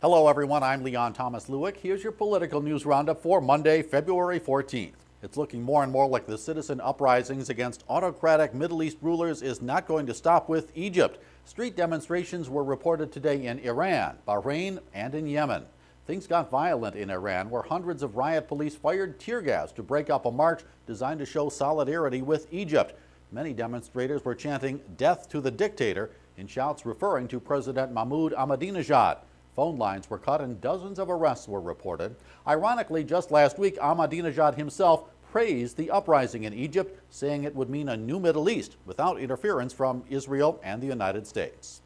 Hello everyone, I'm Leon Thomas Lewick. Here's your political news roundup for Monday, February 14th. It's looking more and more like the citizen uprisings against autocratic Middle East rulers is not going to stop with Egypt. Street demonstrations were reported today in Iran, Bahrain, and in Yemen. Things got violent in Iran, where hundreds of riot police fired tear gas to break up a march designed to show solidarity with Egypt. Many demonstrators were chanting "Death to the dictator" in shouts referring to President Mahmoud Ahmadinejad. Phone lines were cut and dozens of arrests were reported. Ironically, just last week, Ahmadinejad himself praised the uprising in Egypt, saying it would mean a new Middle East without interference from Israel and the United States.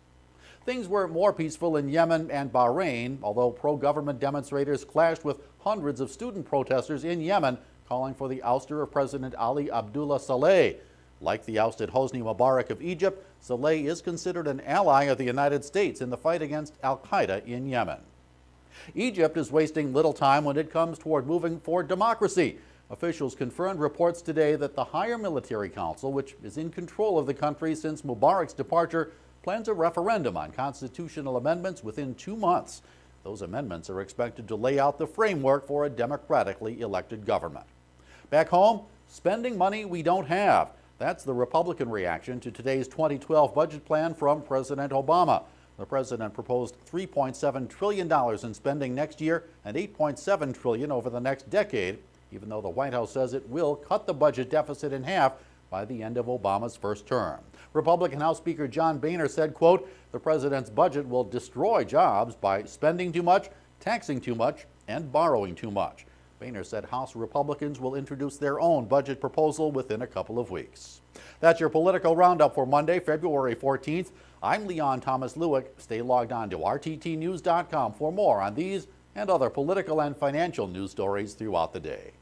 Things were more peaceful in Yemen and Bahrain, although pro-government demonstrators clashed with hundreds of student protesters in Yemen calling for the ouster of President Ali Abdullah Saleh. Like the ousted Hosni Mubarak of Egypt, Saleh is considered an ally of the United States in the fight against al-Qaeda in Yemen. Egypt is wasting little time when it comes toward moving for democracy. Officials confirmed reports today that the Higher Military Council, which is in control of the country since Mubarak's departure, plans a referendum on constitutional amendments within 2 months. Those amendments are expected to lay out the framework for a democratically elected government. Back home, spending money we don't have. That's the Republican reaction to today's 2012 budget plan from President Obama. The president proposed $3.7 trillion in spending next year and $8.7 trillion over the next decade, even though the White House says it will cut the budget deficit in half by the end of Obama's first term. Republican House Speaker John Boehner said, quote, "The president's budget will destroy jobs by spending too much, taxing too much, and borrowing too much." Boehner said House Republicans will introduce their own budget proposal within a couple of weeks. That's your political roundup for Monday, February 14th. I'm Leon Thomas Lewick. Stay logged on to rttnews.com for more on these and other political and financial news stories throughout the day.